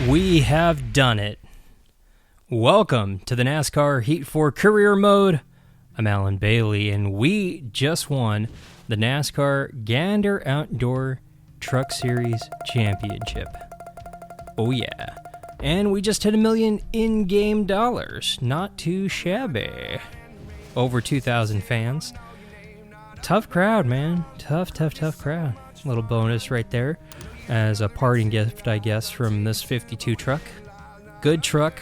We have done it. Welcome to the NASCAR Heat 4 Career Mode. I'm Alan Bailey, and we just won the NASCAR Gander Outdoor Truck Series Championship. Oh yeah. And we just hit $1 million in-game dollars. Not too shabby. Over 2,000 fans. Tough crowd, man. Tough crowd. Little bonus right there as a parting gift, I guess, from this 52 truck. Good truck.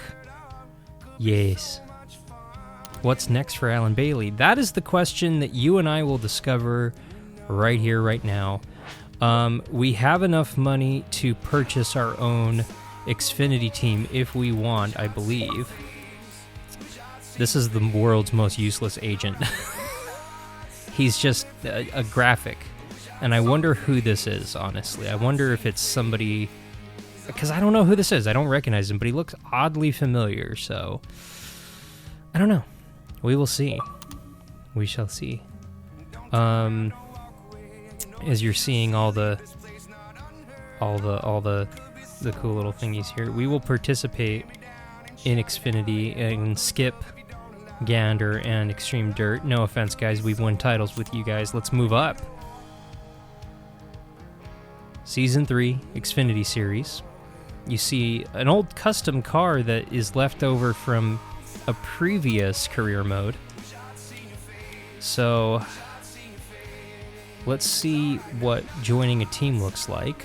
Yes. What's next for Alan Bailey? That is the question that you and I will discover right here, right now. We have enough money to purchase our own Xfinity team if we want, I believe. This is the world's most useless agent. He's just a graphic. And I wonder who this is, honestly. I wonder if it's somebody... Because I don't know who this is. I don't recognize him, but he looks oddly familiar, so... I don't know. We will see. We shall see. As you're seeing all the cool little thingies here, we will participate in Xfinity and skip Gander and Extreme Dirt. No offense, guys. We've won titles with you guys. Let's move up. Season 3 Xfinity Series. You see an old custom car that is left over from a previous career mode. So let's see what joining a team looks like.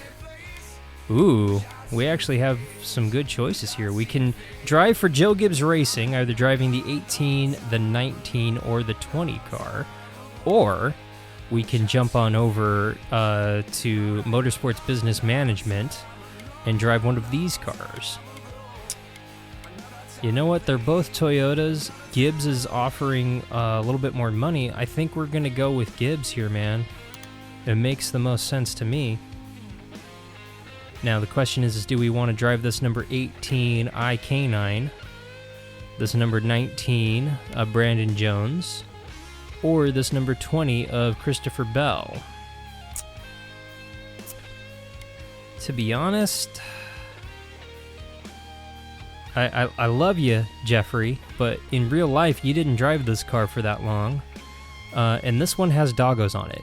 Ooh, we actually have some good choices here. We can drive for Joe Gibbs Racing, either driving the 18, the 19, or the 20 car, or we can jump on over to Motorsports Business Management and drive one of these cars. You know what? They're both Toyotas. Gibbs is offering a little bit more money. I think we're going to go with Gibbs here, man. It makes the most sense to me. Now, the question is do we want to drive this number 18 IK9, this number 19 Brandon Jones, or this number 20 of Christopher Bell? To be honest, I love you, Jeffrey, but in real life, you didn't drive this car for that long. And this one has doggos on it.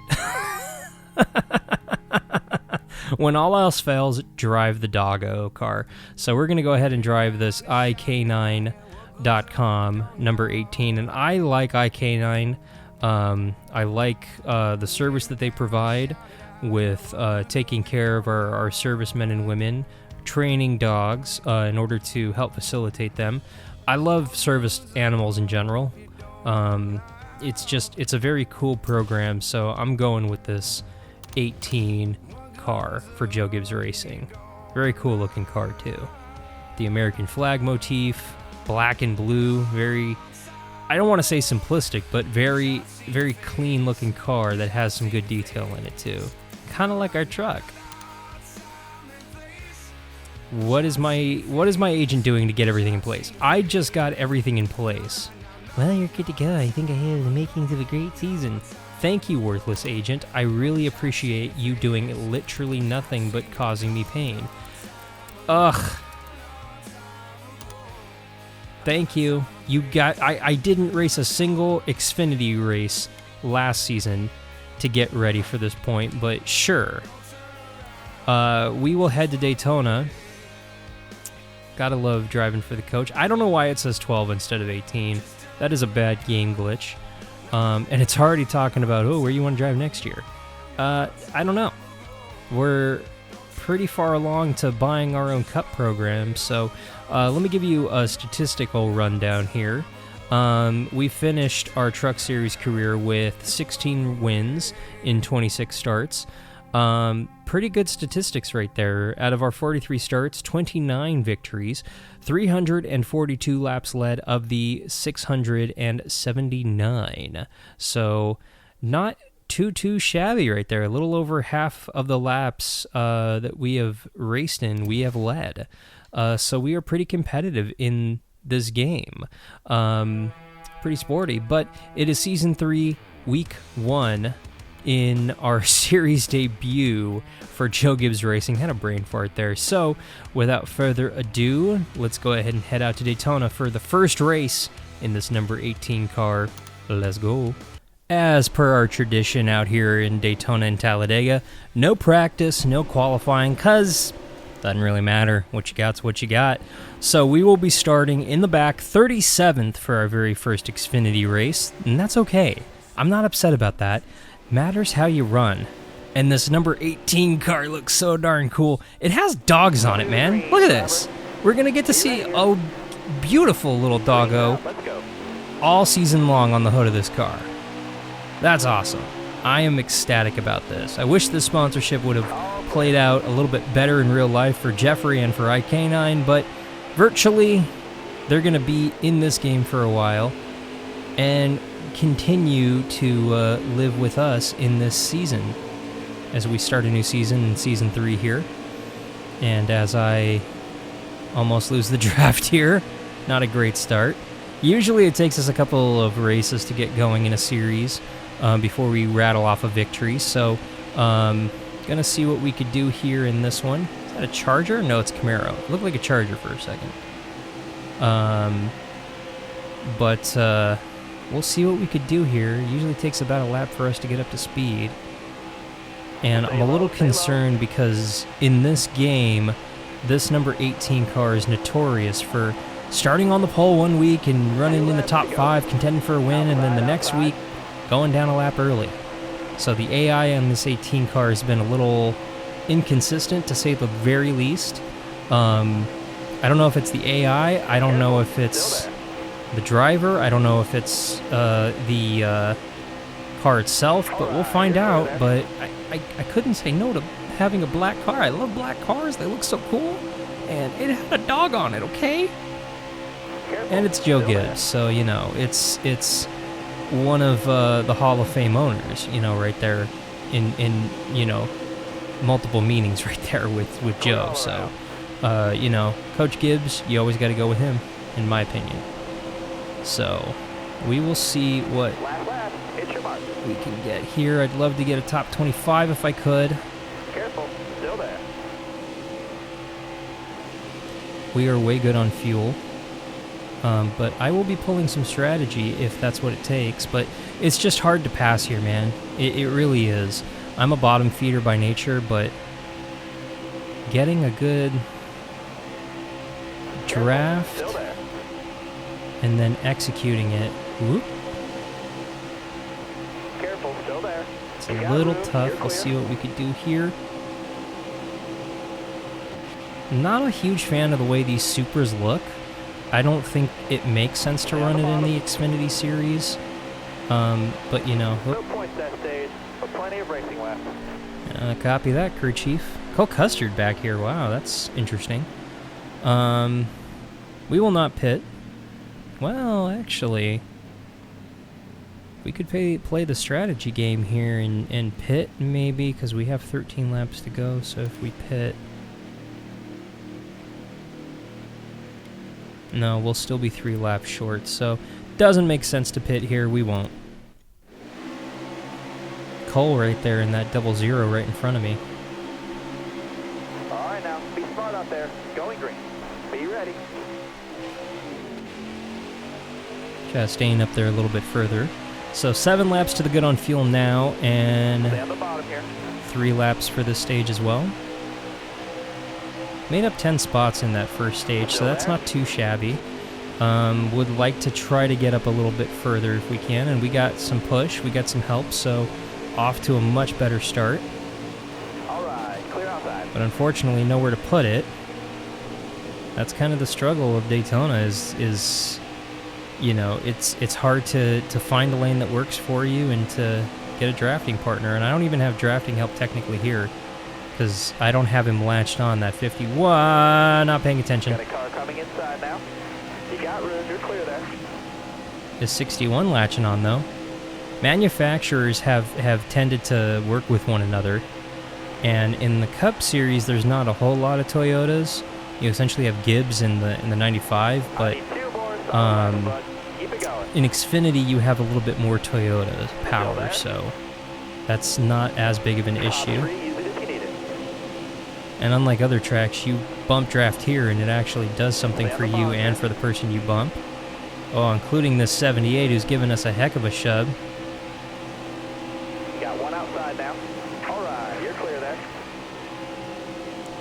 When all else fails, drive the doggo car. So we're going to go ahead and drive this IK9.com number 18. And I like IK9. I like the service that they provide with taking care of our servicemen and women, training dogs in order to help facilitate them. I love service animals in general. It's a very cool program, so I'm going with this 18 car for Joe Gibbs Racing. Very cool looking car too. The American flag motif, black and blue, very... I don't want to say simplistic, but very, very clean looking car that has some good detail in it too. Kind of like our truck. What is my agent doing to get everything in place? I just got everything in place. Well, you're good to go. I think I have the makings of a great season. Thank you, worthless agent. I really appreciate you doing literally nothing but causing me pain. Ugh. Thank you. I didn't race a single Xfinity race last season to get ready for this point, but sure. We will head to Daytona. Gotta love driving for the coach. I don't know why it says 12 instead of 18. That is a bad game glitch. And it's already talking about, where you want to drive next year. I don't know. We're pretty far along to buying our own cup program, so let me give you a statistical rundown here. We finished our Truck Series career with 16 wins in 26 starts. Pretty good statistics right there. Out of our 43 starts, 29 victories, 342 laps led of the 679. So not too shabby right there. A little over half of the laps that we have raced in, we have led. So we are pretty competitive in this game. Pretty sporty, but it is Season 3, Week 1. in our series debut for Joe Gibbs Racing. Had a brain fart there. So, without further ado, let's go ahead and head out to Daytona for the first race in this number 18 car. Let's go. As per our tradition out here in Daytona and Talladega, no practice, no qualifying, cause doesn't really matter. What you got's what you got. So we will be starting in the back, 37th for our very first Xfinity race, and that's okay. I'm not upset about that. Matters how you run. And this number 18 car looks so darn cool. It has dogs on it, man. Look at this. We're going to get to see a beautiful little doggo all season long on the hood of this car. That's awesome. I am ecstatic about this. I wish this sponsorship would have played out a little bit better in real life for Jeffrey and for iK9, but virtually they're going to be in this game for a while and continue to live with us in this season as we start a new season in Season 3 here. And as I almost lose the draft here, not a great start. Usually it takes us a couple of races to get going in a series before we rattle off a victory. So, gonna see what we could do here in this one. Is that a Charger? No, it's Camaro. It looked like a Charger for a second. But we'll see what we could do here. It usually takes about a lap for us to get up to speed. And I'm a little concerned because in this game, this number 18 car is notorious for starting on the pole one week and running in the top 5, contending for a win, and then the next week going down a lap early. So the AI on this 18 car has been a little inconsistent, to say the very least. I don't know if it's the AI. I don't know if it's the driver. I don't know if it's the car itself, but we'll find out. But I couldn't say no to having a black car. I love black cars. They look so cool. And it had a dog on it, okay? And it's Joe Gibbs, so, you know, it's one of the Hall of Fame owners, you know, right there in you know, multiple meanings right there with Joe. So, you know, Coach Gibbs, you always got to go with him, in my opinion. So, we will see what we can get here. I'd love to get a top 25 if I could. Careful, still there. We are way good on fuel. But I will be pulling some strategy if that's what it takes. But it's just hard to pass here, man. It really is. I'm a bottom feeder by nature, but getting a good draft and then executing it, whoop, Careful, still there. it's a little tough. We'll see what we could do here. Not a huge fan of the way these Supras look. I don't think it makes sense to run it in the Xfinity series, but you know. No points that stage, but plenty of racing left. Copy that, crew chief. Cole Custard back here. Wow, that's interesting. We will not pit. Well, actually, we could play the strategy game here and pit maybe, because we have 13 laps to go. So if we pit. No, we'll still be 3 laps short, so doesn't make sense to pit here. We won't. Cole right there in that 00 right in front of me. All right, now, be smart out there. Going green. Be ready. Chastain up there a little bit further. So 7 laps to the good on fuel now, and Stay on the bottom here. 3 laps for this stage as well. Made up 10 spots in that first stage, so that's not too shabby. Would like to try to get up a little bit further if we can, and we got some push, we got some help, so off to a much better start. All right, clear outside. But unfortunately, nowhere to put it. That's kind of the struggle of Daytona is you know, it's hard to find a lane that works for you and to get a drafting partner, and I don't even have drafting help technically here, because I don't have him latched on that 51. Not paying attention. Got a car coming inside now. You got room, you're clear there. Is 61 latching on, though? Manufacturers have tended to work with one another, and in the Cup Series, there's not a whole lot of Toyotas. You essentially have Gibbs in the 95, but in Xfinity, you have a little bit more Toyota power, so That's not as big of an issue. 3, use it if you need it. And unlike other tracks, you bump draft here and it actually does something for you and for the person you bump. Oh, including this 78 who's given us a heck of a shove. You got one outside now. All right, you're clear there.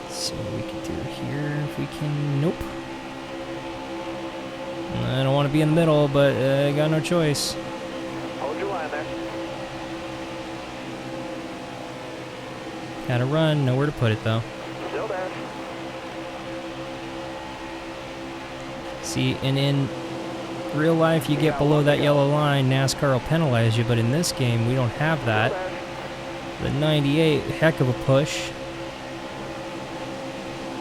Let's see what we can do here. If we can... Nope. I don't want to be in the middle, but I got no choice. Hold your line there. Gotta run. Nowhere to put it, though. Still there. See, and in real life, you get below that yellow line, NASCAR will penalize you, but in this game, we don't have that. The 98, heck of a push.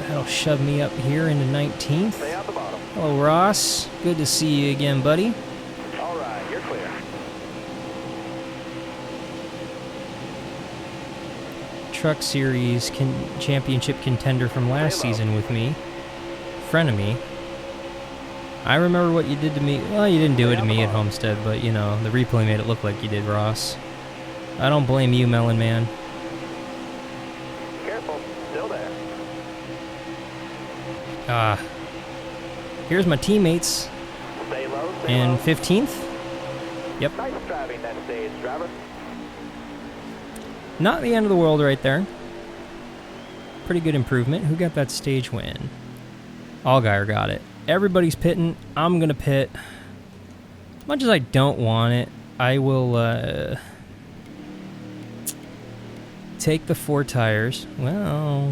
That'll shove me up here into 19th. Stay on the bottom. Hello, Ross. Good to see you again, buddy. All right, you're clear. Truck Series championship contender from last season with me. Friend of me. I remember what you did to me. Well, you didn't do it to me at Homestead, but, you know, the replay made it look like you did, Ross. I don't blame you, Melon Man. Careful. Still there. Here's my teammates. Stay low, stay And low. 15th? Yep. Nice driving that stage, driver. Not the end of the world right there. Pretty good improvement. Who got that stage win? Allgaier got it. Everybody's pitting. I'm going to pit. As much as I don't want it, I will take the 4 tires. Well...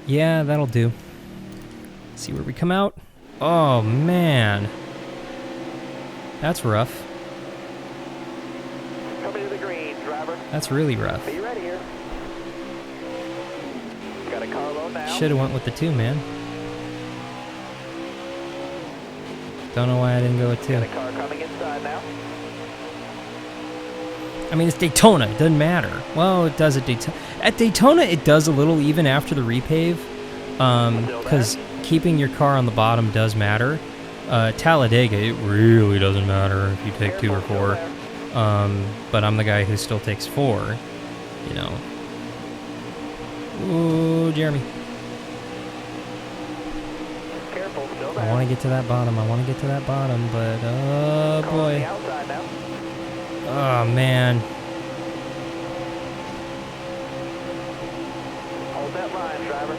yeah, that'll do. See where we come out. Oh, man. That's rough. Coming to the green, driver. That's really rough. Be ready here. Got a car low now. Should have went with the 2, man. Don't know why I didn't go with 2. Got a car coming inside now. I mean, it's Daytona. It doesn't matter. Well, it does at Daytona. At Daytona, it does a little even after the repave, because keeping your car on the bottom does matter. Talladega, it really doesn't matter if you take 2 or 4. But I'm the guy who still takes 4, you know. Ooh, Jeremy. Careful, still I there. want to get to that bottom. But, oh, Car on boy. the outside now. Oh, man. Hold that line, driver.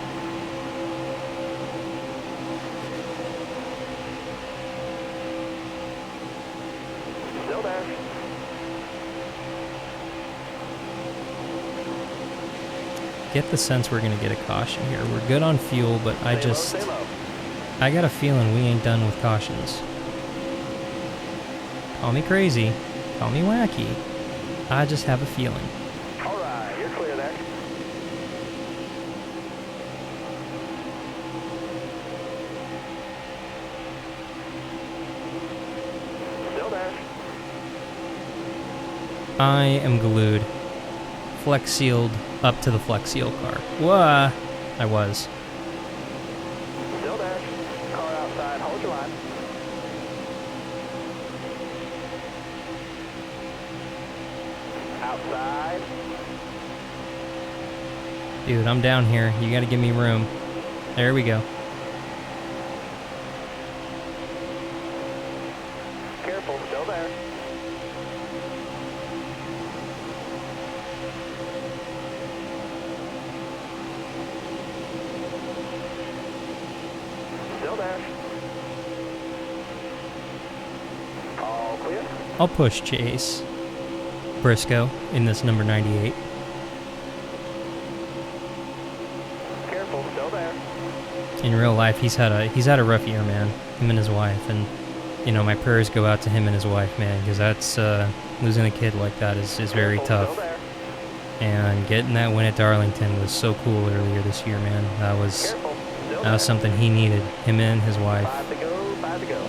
Still there. Get the sense we're going to get a caution here. We're good on fuel, but I Stay low. I got a feeling we ain't done with cautions. Call me crazy. Call me wacky. I just have a feeling. All right, you're clear there. Still there. I am glued. Flex sealed up to the Flex Seal car. Whoa! I was. Still there. Car outside. Hold your line. Outside. Dude, I'm down here. You gotta give me room. There we go. Careful. Still there. Still there. All clear. I'll push Chase Briscoe in this number 98. Careful. Still there. In real life, he's had a rough year, man. Him and his wife, and you know, my prayers go out to him and his wife, man, because that's losing a kid like that is very Careful, tough. still there. And getting that win at Darlington was so cool earlier this year, man. That was Careful. Still that was there. something he needed. Him and his wife. 5 to go. 5 to go.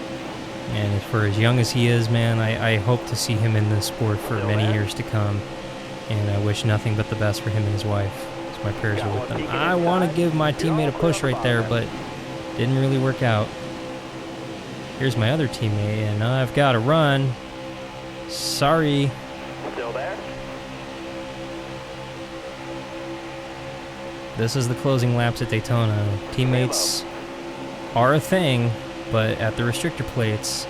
And for as young as he is, man, I hope to see him in this sport for many years to come. And I wish nothing but the best for him and his wife. So my prayers are with them. I want to give my teammate a push right there, but didn't really work out. Here's my other teammate, and I've got to run. Sorry. Still there? This is the closing laps at Daytona. Teammates are a thing, but at the restrictor plates,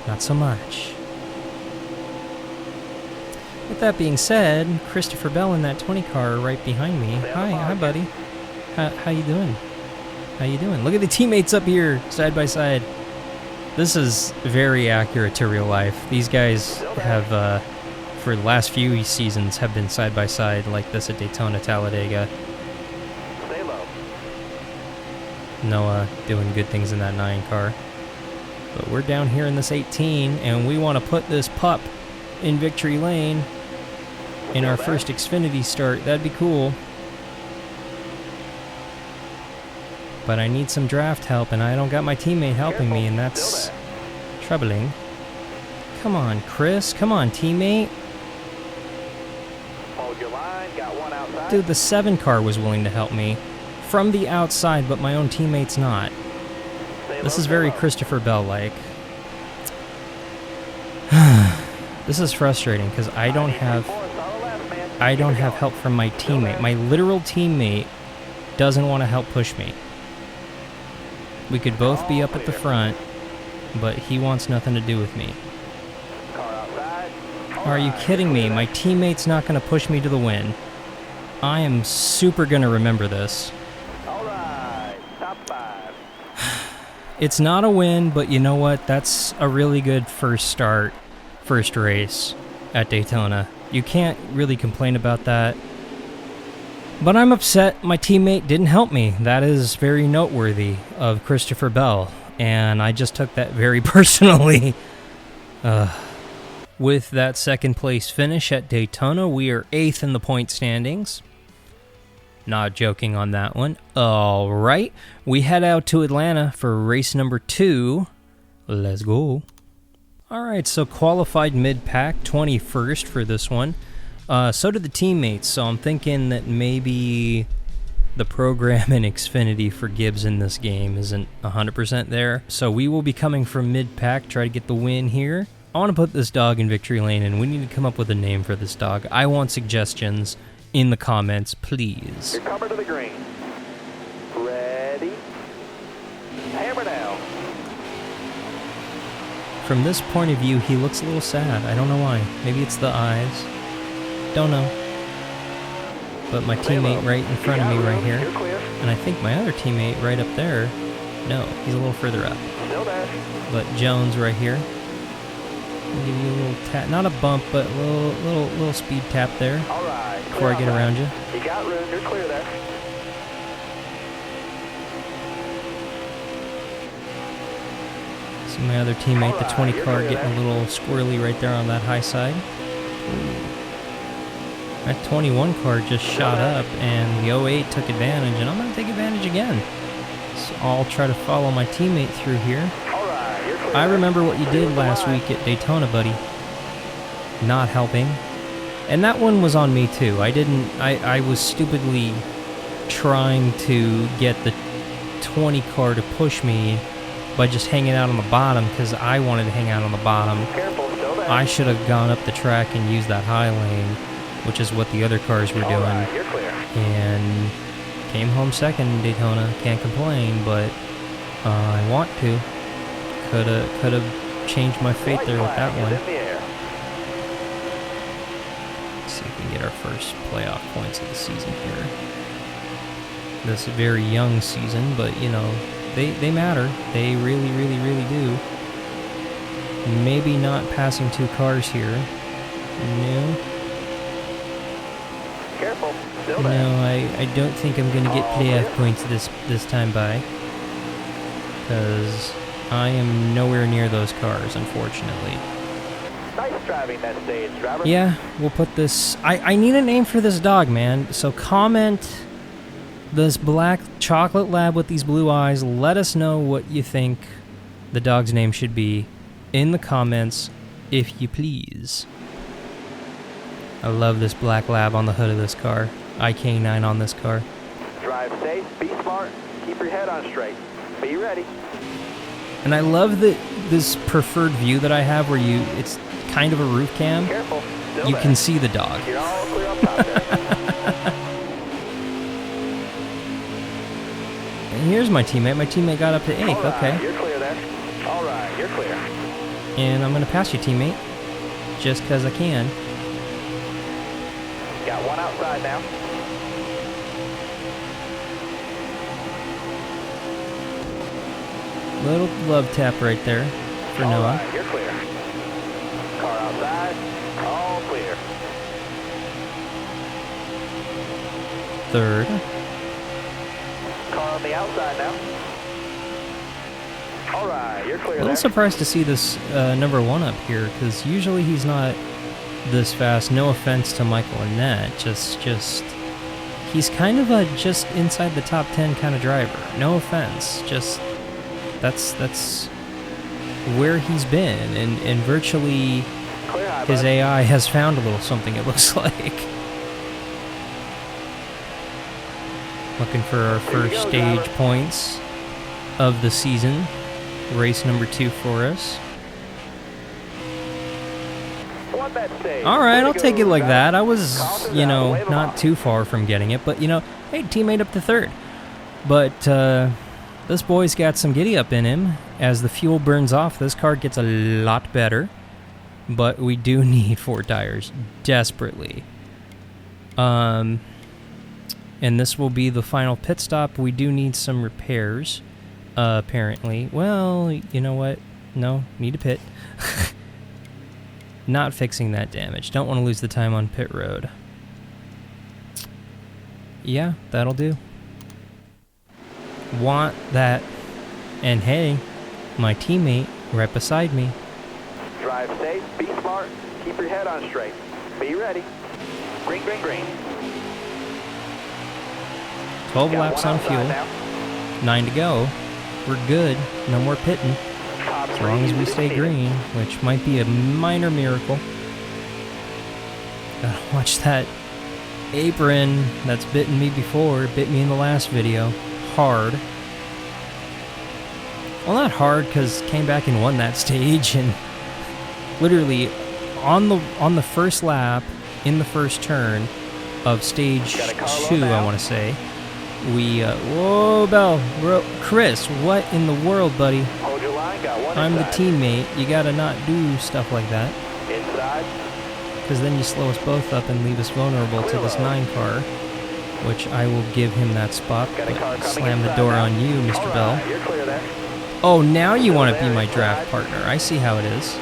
not so much. With that being said, Christopher Bell in that 20 car right behind me. Hi buddy. How you doing? How you doing? Look at the teammates up here, side by side. This is very accurate to real life. These guys have, for the last few seasons, have been side by side like this at Daytona, Talladega. Stay low. Noah doing good things in that 9 car. But we're down here in this 18, and we want to put this pup in victory lane in our first Xfinity start. That'd be cool. But I need some draft help, and I don't got my teammate helping me, and that's troubling. Come on, Chris. Come on, teammate. Hold your line. Got one outside. Dude, the 7 car was willing to help me from the outside, but my own teammate's not. This is very Christopher Bell-like. This is frustrating because I don't have help from my teammate. My literal teammate doesn't want to help push me. We could both be up at the front, but he wants nothing to do with me. Are you kidding me? My teammate's not going to push me to the win. I am super going to remember this. Top 5. It's not a win, but you know what? That's a really good first race at Daytona. You can't really complain about that. But I'm upset my teammate didn't help me. That is very noteworthy of Christopher Bell, and I just took that very personally. With that second place finish at Daytona, we are 8th in the point standings. Not joking on that one. All right, we head out to Atlanta for race number 2. Let's go. All right, so qualified mid-pack, 21st for this one. So did the teammates, so I'm thinking that maybe the program in Xfinity for Gibbs in this game isn't 100% there. So we will be coming from mid-pack, try to get the win here. I want to put this dog in victory lane, and we need to come up with a name for this dog. I want suggestions in the comments, please. You're coming to the green. Ready? Hammer down. From this point of view, he looks a little sad. I don't know why. Maybe it's the eyes. Don't know. But my teammate right in front of me right here, and I think my other teammate right up there, no, he's a little further up. Still there. But Jones right here. I'll give you a little tap, not a bump, but a little speed tap there. All right. Before I get around you. You got room. You're clear there. See my other teammate, the 20 car, getting a little squirrely right there on that high side. Ooh. That 21 car just shot up, and the 08 took advantage, and I'm going to take advantage again. So I'll try to follow my teammate through here. I remember what you did last week at Daytona, buddy. Not helping. And that one was on me, too. I was stupidly trying to get the 20 car to push me by just hanging out on the bottom, because I wanted to hang out on the bottom. I should have gone up the track and used that high lane, which is what the other cars were doing, and came home second in Daytona. Can't complain, but I want to. Could have changed my fate there with that one. Let's see if we can get our first playoff points of the season here. This is a very young season, but you know, they matter. They really, really, really do. Maybe not passing 2 cars here. No. Careful. No, I don't think I'm going to get playoff points this time by. Because I am nowhere near those cars, unfortunately. Nice driving that stage, driver. Yeah, we'll put this... I need a name for this dog, man. So comment this black chocolate lab with these blue eyes. Let us know what you think the dog's name should be in the comments, if you please. I love this black lab on the hood of this car. IK9 on this car. Drive safe, be smart, keep your head on straight. Be ready. And I love this preferred view that I have where kind of a roof cam, Careful. Still you there. can see the dog. You're all clear up top there. And here's my teammate. My teammate got up to 8th. All right, Okay. You're clear there. All right, you're clear. And I'm going to pass you, teammate, just because I can. Got one outside now. Little love tap right there for All Noah. right, you're clear. Car outside. All clear. 3rd. Car on the outside now. All right, you're clear A little there. surprised to see this number 1 up here, because usually he's not this fast. No offense to Michael Annette, just he's kind of a just inside the top 10 kind of driver. No offense, just that's where he's been, and virtually Clear high, his bud. AI has found a little something, it looks like. Looking for our first go, stage driver. points of the season. Race number 2 for us. Won that stage. All right, Way to I'll go, take it like driver. that. I was, Calm you down, know, wave 'em not off. too far from getting it, but, hey, teammate up to 3rd. But this boy's got some giddy up in him. As the fuel burns off, this car gets a lot better. But we do need 4 tires desperately. And this will be the final pit stop. We do need some repairs, apparently. Well, you know what? No, need a pit. Not fixing that damage. Don't want to lose the time on pit road. Yeah, that'll do. Want that. And hey, my teammate right beside me. Drive safe, be smart, keep your head on straight. Be ready. Green, green, green. 12 Got laps one on outside fuel. now. 9 to go. We're good. No more pitting. Top As long as we three, stay easy to green, which might be a minor miracle. Gotta watch that apron that's bitten me before. It bit me in the last video. Hard. Well, not hard, because came back and won that stage, and literally on the first lap, in the first turn of stage Got a car low 2, I now. want to say, we, whoa, Bell, Chris, what in the world, buddy? Hold your line, got one I'm the inside. teammate. You gotta not do stuff like that, Inside. because then you slow us both up and leave us vulnerable to this 9 car, which I will give him that spot, Got a car but coming slam the inside door now. on you, Mr. All Bell. right, you're clear there. Oh, now you want to be there, my inside. draft partner. I see how it is.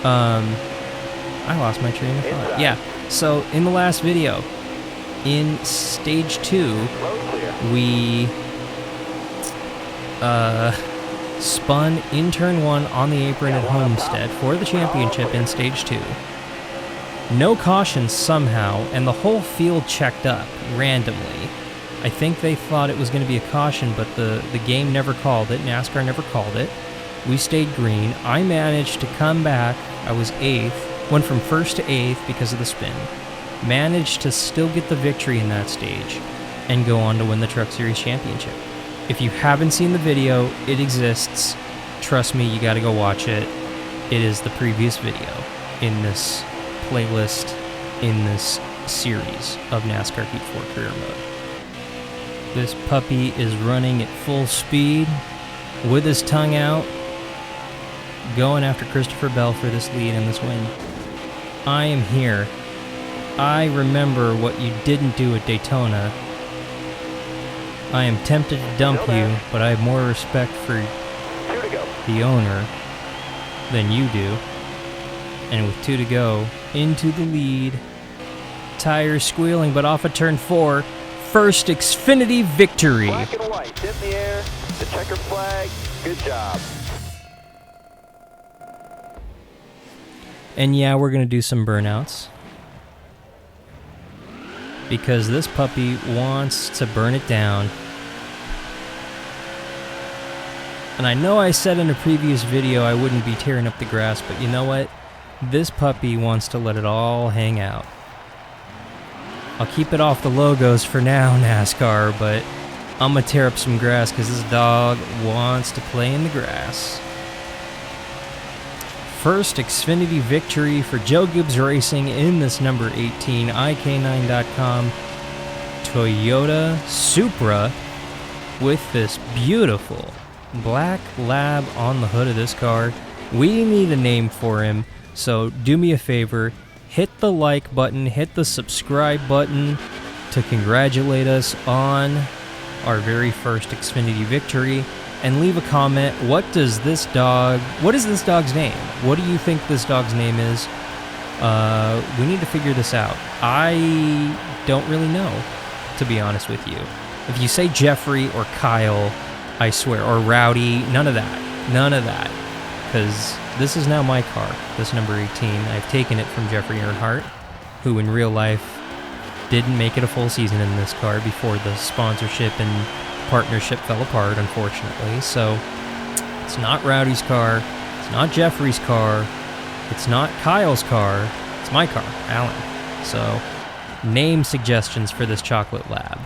I lost my train of thought. Inside. Yeah, so in the last video, in stage 2, Road clear. we spun in turn 1 on the apron at Homestead for the championship in stage 2. No cautions somehow, and the whole field checked up randomly. I think they thought it was going to be a caution, but the game never called it. NASCAR never called it. We stayed green. I managed to come back. I was 8th. Went from 1st to 8th because of the spin. Managed to still get the victory in that stage and go on to win the Truck Series Championship. If you haven't seen the video, it exists. Trust me, you got to go watch it. It is the previous video in this playlist, in this series of NASCAR Heat 4 Career Mode. This puppy is running at full speed with his tongue out, going after Christopher Bell for this lead and this win. I am here. I remember what you didn't do at Daytona. I am tempted to dump you, but I have more respect for 2 to go. the owner than you do. And with 2 to go, into the lead. Tires squealing, but off of turn 4. First Xfinity victory. Black and white, in the air, the checker flag, good job. And yeah, we're going to do some burnouts. Because this puppy wants to burn it down. And I know I said in a previous video I wouldn't be tearing up the grass, but you know what? This puppy wants to let it all hang out. I'll keep it off the logos for now, NASCAR, but I'm going to tear up some grass because this dog wants to play in the grass. first Xfinity victory for Joe Gibbs Racing in this number 18 IK9.com Toyota Supra with this beautiful black lab on the hood of this car. We need a name for him, so do me a favor, hit the like button, hit the subscribe button to congratulate us on our very first Xfinity victory, and leave a comment. What is this dog's name? What do you think this dog's name is? We need to figure this out. I don't really know, to be honest with you. If you say Jeffrey or Kyle, I swear, or Rowdy, none of that, because this is now my car, this number 18. I've taken it from Jeffrey Earnhardt, who in real life didn't make it a full season in this car before the sponsorship and partnership fell apart, unfortunately. So it's not Rowdy's car, it's not Jeffrey's car, it's not Kyle's car, it's my car, Alan. So name suggestions for this chocolate lab,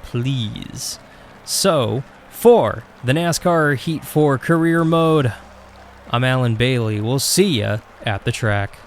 please. So for the NASCAR Heat 4 Career Mode, I'm Alan Bailey. We'll see ya at the track.